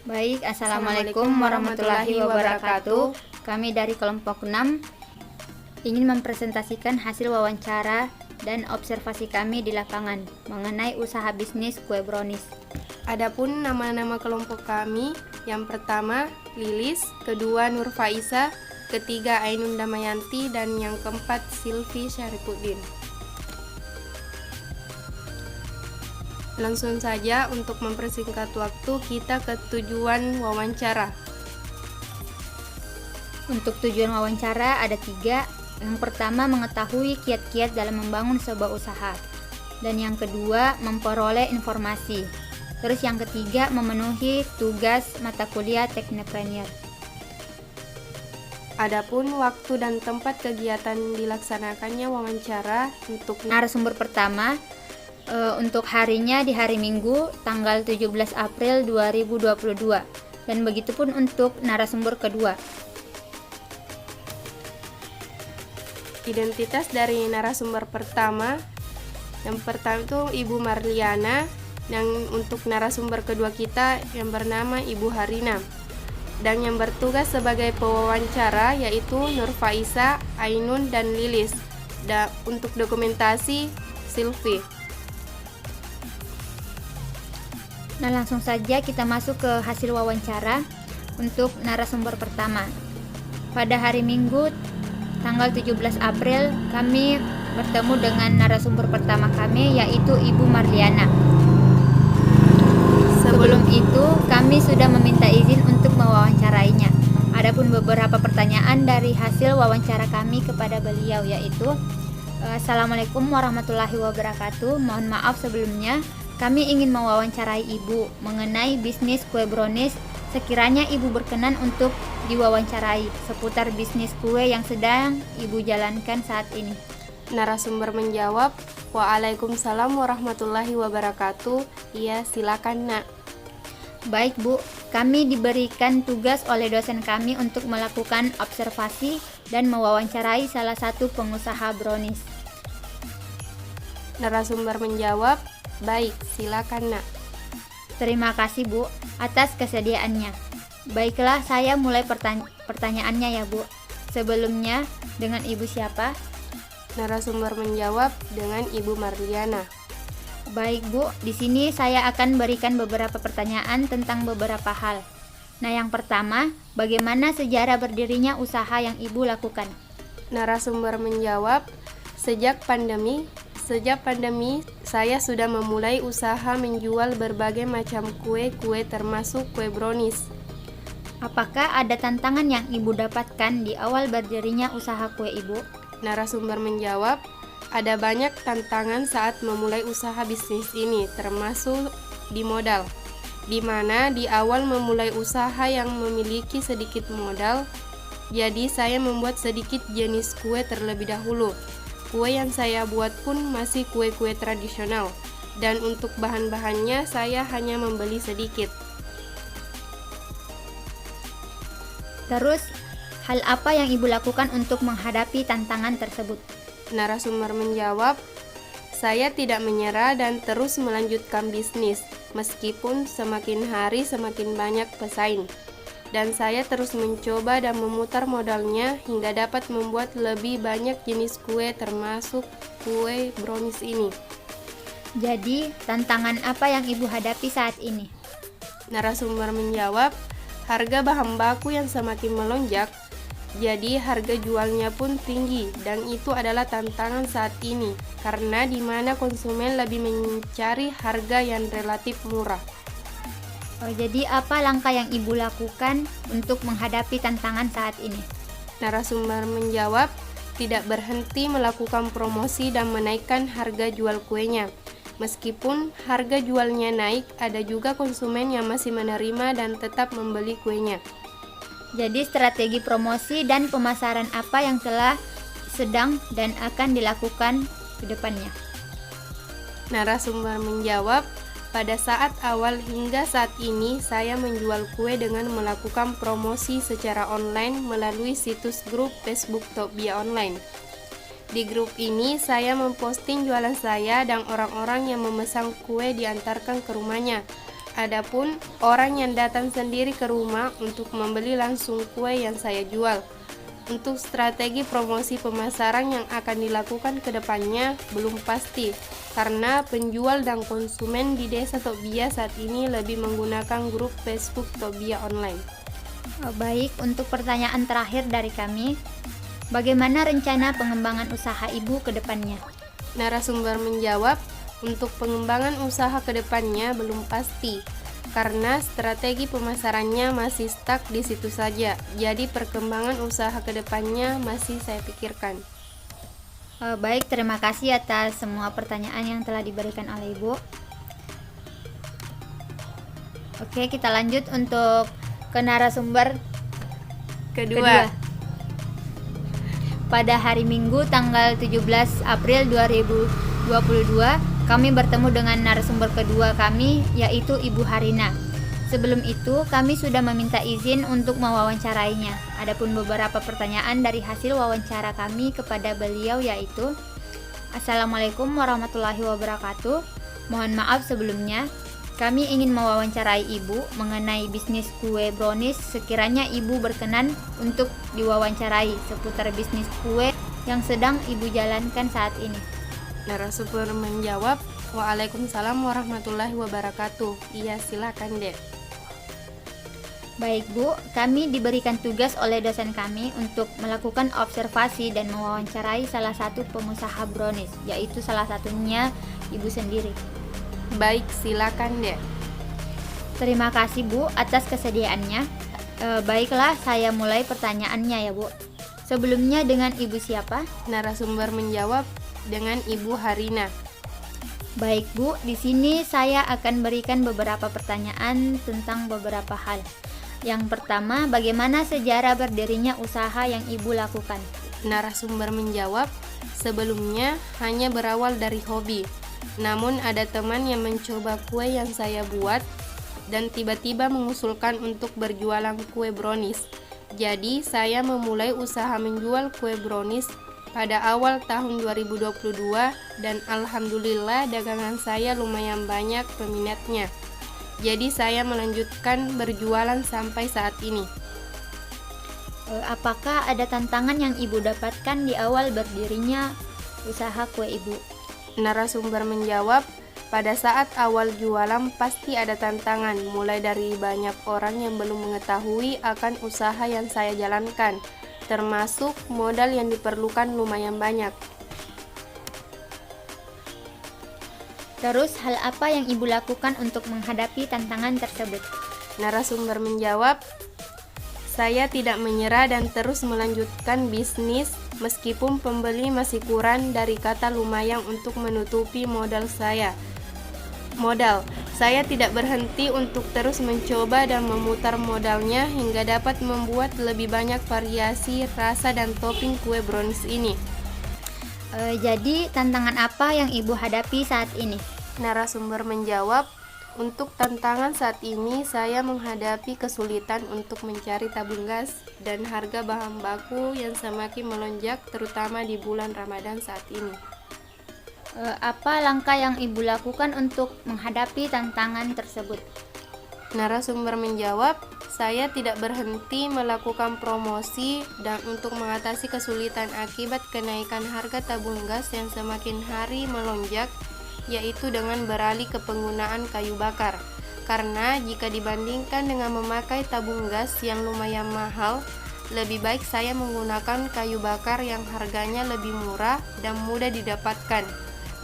Baik, Assalamualaikum warahmatullahi wabarakatuh. Kami dari kelompok 6 ingin mempresentasikan hasil wawancara dan observasi kami di lapangan mengenai usaha bisnis kue brownies. Adapun nama-nama kelompok kami, yang pertama Lilis, kedua Nur Faisa, ketiga Ainun Damayanti, dan yang keempat Silvi Syarifuddin. Langsung saja untuk mempersingkat waktu, kita ke tujuan wawancara. Untuk tujuan wawancara ada 3. Yang pertama, mengetahui kiat-kiat dalam membangun sebuah usaha. Dan yang kedua, memperoleh informasi. Terus yang ketiga, memenuhi tugas mata kuliah Teknipreneur. Adapun waktu dan tempat kegiatan dilaksanakannya wawancara untuk Narasumber pertama, untuk harinya di hari Minggu tanggal 17 April 2022, dan begitupun untuk narasumber kedua. Identitas dari narasumber pertama, yang pertama itu Ibu Marliana, dan untuk narasumber kedua kita yang bernama Ibu Harina, dan yang bertugas sebagai pewawancara yaitu Nur Faisa, Ainun, dan Lilis. Untuk dokumentasi Silvi. Nah, langsung saja kita masuk ke hasil wawancara untuk narasumber pertama. Pada hari Minggu tanggal 17 April kami bertemu dengan narasumber pertama kami yaitu Ibu Marliana. Sebelum itu kami sudah meminta izin untuk mewawancarainya. Adapun beberapa pertanyaan dari hasil wawancara kami kepada beliau yaitu Assalamualaikum warahmatullahi wabarakatuh. Mohon maaf sebelumnya, kami ingin mewawancarai Ibu mengenai bisnis kue brownies. Sekiranya Ibu berkenan untuk diwawancarai seputar bisnis kue yang sedang Ibu jalankan saat ini. Narasumber menjawab, Waalaikumsalam warahmatullahi wabarakatuh. Iya, silakan Nak. Baik Bu, kami diberikan tugas oleh dosen kami untuk melakukan observasi dan mewawancarai salah satu pengusaha brownies. Narasumber menjawab, baik, silakan Nak. Terima kasih Bu atas kesediaannya. Baiklah, saya mulai pertanyaannya ya Bu. Sebelumnya, dengan Ibu siapa? Narasumber menjawab, dengan Ibu Marliana. Baik Bu, di sini saya akan berikan beberapa pertanyaan tentang beberapa hal. Nah, yang pertama, bagaimana sejarah berdirinya usaha yang Ibu lakukan? Narasumber menjawab, sejak pandemi saya sudah memulai usaha menjual berbagai macam kue-kue termasuk kue brownies. Apakah ada tantangan yang Ibu dapatkan di awal berdirinya usaha kue Ibu? Narasumber menjawab, ada banyak tantangan saat memulai usaha bisnis ini, termasuk di modal, di mana di awal memulai usaha yang memiliki sedikit modal, jadi saya membuat sedikit jenis kue terlebih dahulu. Kue yang saya buat pun masih kue-kue tradisional, dan untuk bahan-bahannya saya hanya membeli sedikit. Terus, hal apa yang Ibu lakukan untuk menghadapi tantangan tersebut? Narasumber menjawab, saya tidak menyerah dan terus melanjutkan bisnis, meskipun semakin hari semakin banyak pesaing. Dan saya terus mencoba dan memutar modalnya hingga dapat membuat lebih banyak jenis kue termasuk kue brownies ini. Jadi, tantangan apa yang Ibu hadapi saat ini? Narasumber menjawab, harga bahan baku yang semakin melonjak, jadi harga jualnya pun tinggi, dan itu adalah tantangan saat ini karena di mana konsumen lebih mencari harga yang relatif murah. Jadi apa langkah yang Ibu lakukan untuk menghadapi tantangan saat ini? Narasumber menjawab, tidak berhenti melakukan promosi dan menaikkan harga jual kuenya. Meskipun harga jualnya naik, ada juga konsumen yang masih menerima dan tetap membeli kuenya. Jadi strategi promosi dan pemasaran apa yang sedang dan akan dilakukan ke depannya? Narasumber menjawab, pada saat awal hingga saat ini saya menjual kue dengan melakukan promosi secara online melalui situs grup Facebook Tokbia Online. Di grup ini saya memposting jualan saya dan orang-orang yang memesan kue diantarkan ke rumahnya. Adapun orang yang datang sendiri ke rumah untuk membeli langsung kue yang saya jual. Untuk strategi promosi pemasaran yang akan dilakukan ke depannya belum pasti, karena penjual dan konsumen di Desa Tobia saat ini lebih menggunakan grup Facebook Tobia Online. Baik, untuk pertanyaan terakhir dari kami, bagaimana rencana pengembangan usaha Ibu ke depannya? Narasumber menjawab, untuk pengembangan usaha ke depannya belum pasti, karena strategi pemasarannya masih stuck di situ saja. Jadi perkembangan usaha ke depannya masih saya pikirkan. Baik, terima kasih atas semua pertanyaan yang telah diberikan oleh Ibu. Oke, kita lanjut untuk ke narasumber kedua. Pada hari Minggu tanggal 17 April 2022, kami bertemu dengan narasumber kedua kami, yaitu Ibu Harina. Sebelum itu, kami sudah meminta izin untuk mewawancarainya. Adapun beberapa pertanyaan dari hasil wawancara kami kepada beliau yaitu: Assalamualaikum warahmatullahi wabarakatuh. Mohon maaf sebelumnya, kami ingin mewawancarai Ibu mengenai bisnis kue brownies. Sekiranya Ibu berkenan untuk diwawancarai seputar bisnis kue yang sedang Ibu jalankan saat ini. Narasumber menjawab, Waalaikumsalam warahmatullahi wabarakatuh. Iya, silakan Dek. Baik Bu, kami diberikan tugas oleh dosen kami untuk melakukan observasi dan mewawancarai salah satu pengusaha brownies, yaitu salah satunya Ibu sendiri. Baik, silakan Dek. Terima kasih Bu atas kesediaannya. Baiklah, saya mulai pertanyaannya ya Bu. Sebelumnya, dengan Ibu siapa? Narasumber menjawab, dengan Ibu Harina. Baik Bu, di sini saya akan berikan beberapa pertanyaan tentang beberapa hal. Yang pertama, bagaimana sejarah berdirinya usaha yang Ibu lakukan? Narasumber menjawab, sebelumnya hanya berawal dari hobi. Namun ada teman yang mencoba kue yang saya buat dan tiba-tiba mengusulkan untuk berjualan kue brownies. Jadi saya memulai usaha menjual kue brownies pada awal tahun 2022 dan alhamdulillah dagangan saya lumayan banyak peminatnya. Jadi saya melanjutkan berjualan sampai saat ini. Apakah ada tantangan yang Ibu dapatkan di awal berdirinya usaha kue Ibu? Narasumber menjawab, pada saat awal jualan pasti ada tantangan, mulai dari banyak orang yang belum mengetahui akan usaha yang saya jalankan, termasuk modal yang diperlukan lumayan banyak. Terus hal apa yang Ibu lakukan untuk menghadapi tantangan tersebut? Narasumber menjawab, saya tidak menyerah dan terus melanjutkan bisnis meskipun pembeli masih kurang dari kata lumayan untuk menutupi modal saya. Saya tidak berhenti untuk terus mencoba dan memutar modalnya hingga dapat membuat lebih banyak variasi rasa dan topping kue brownies ini. Jadi tantangan apa yang Ibu hadapi saat ini? Narasumber menjawab, untuk tantangan saat ini saya menghadapi kesulitan untuk mencari tabung gas dan harga bahan baku yang semakin melonjak terutama di bulan Ramadan saat ini. Apa langkah yang Ibu lakukan untuk menghadapi tantangan tersebut? Narasumber menjawab, saya tidak berhenti melakukan promosi dan untuk mengatasi kesulitan akibat kenaikan harga tabung gas yang semakin hari melonjak, yaitu dengan beralih ke penggunaan kayu bakar. Karena jika dibandingkan dengan memakai tabung gas yang lumayan mahal, lebih baik saya menggunakan kayu bakar yang harganya lebih murah dan mudah didapatkan.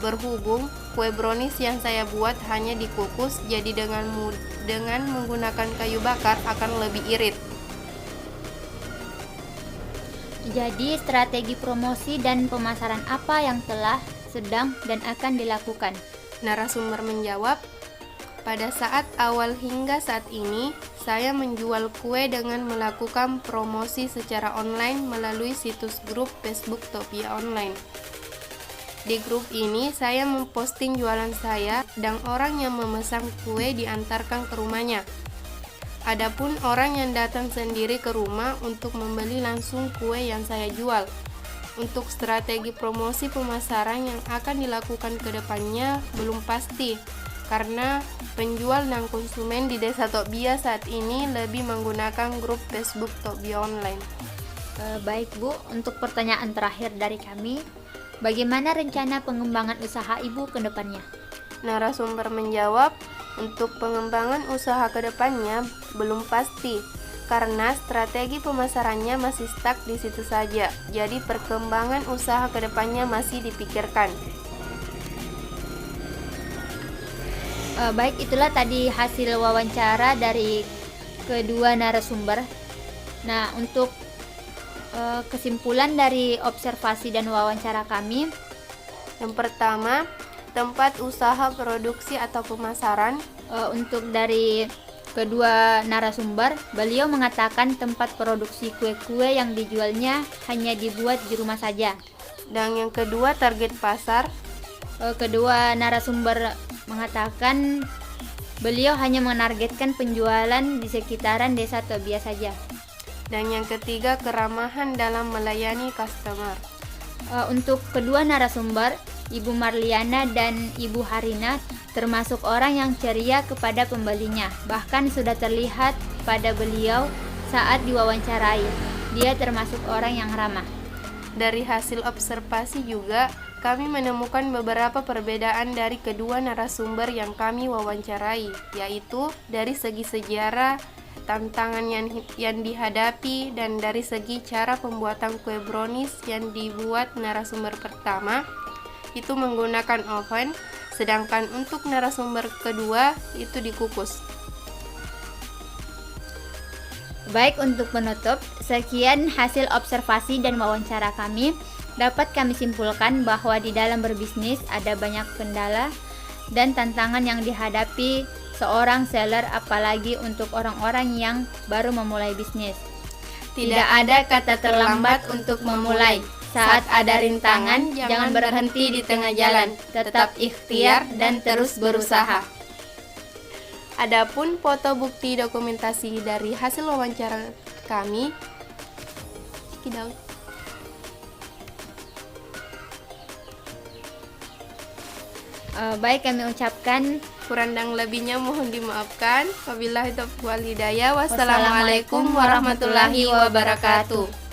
Berhubung kue brownies yang saya buat hanya dikukus, jadi dengan menggunakan kayu bakar akan lebih irit. Jadi strategi promosi dan pemasaran apa yang telah, sedang, dan akan dilakukan? Narasumber menjawab, pada saat awal hingga saat ini, saya menjual kue dengan melakukan promosi secara online melalui situs grup Facebook Tobia Online. Di grup ini, saya memposting jualan saya dan orang yang memesan kue diantarkan ke rumahnya. Adapun orang yang datang sendiri ke rumah untuk membeli langsung kue yang saya jual. Untuk strategi promosi pemasaran yang akan dilakukan ke depannya belum pasti, karena penjual dan konsumen di Desa Tokbia saat ini lebih menggunakan grup Facebook Tokbia Online. Baik Bu, untuk pertanyaan terakhir dari kami, bagaimana rencana pengembangan usaha Ibu ke depannya? Narasumber menjawab, untuk pengembangan usaha ke depannya belum pasti, karena strategi pemasarannya masih stuck di situ saja. Jadi perkembangan usaha ke depannya masih dipikirkan. Baik, itulah tadi hasil wawancara dari kedua narasumber. Nah, untuk kesimpulan dari observasi dan wawancara kami, Yang pertama, tempat usaha produksi atau pemasaran. untuk dari kedua narasumber, beliau mengatakan tempat produksi kue-kue yang dijualnya hanya dibuat di rumah saja. Dan yang kedua, target pasar. Kedua narasumber mengatakan beliau hanya menargetkan penjualan di sekitaran Desa Tokbia saja. Dan yang ketiga, keramahan dalam melayani customer. Untuk kedua narasumber, Ibu Marliana dan Ibu Harina termasuk orang yang ceria kepada pembelinya. Bahkan sudah terlihat pada beliau saat diwawancarai. Dia termasuk orang yang ramah. Dari hasil observasi juga, kami menemukan beberapa perbedaan dari kedua narasumber yang kami wawancarai, yaitu dari segi sejarah, tantangan yang dihadapi, dan dari segi cara pembuatan kue brownies yang dibuat narasumber pertama itu menggunakan oven, sedangkan untuk narasumber kedua itu dikukus. Baik, untuk penutup, sekian hasil observasi dan wawancara kami. Dapat kami simpulkan bahwa di dalam berbisnis ada banyak kendala dan tantangan yang dihadapi seorang seller, apalagi untuk orang-orang yang baru memulai bisnis. Tidak ada kata terlambat untuk memulai. Saat ada rintangan, jangan berhenti di tengah jalan. Tetap ikhtiar dan terus berusaha. Adapun foto bukti dokumentasi dari hasil wawancara kami, Baik, kami ucapkan kurang dan lebihnya mohon dimaafkan. Wabillahi taufiq wal hidayah. Wassalamualaikum warahmatullahi wabarakatuh.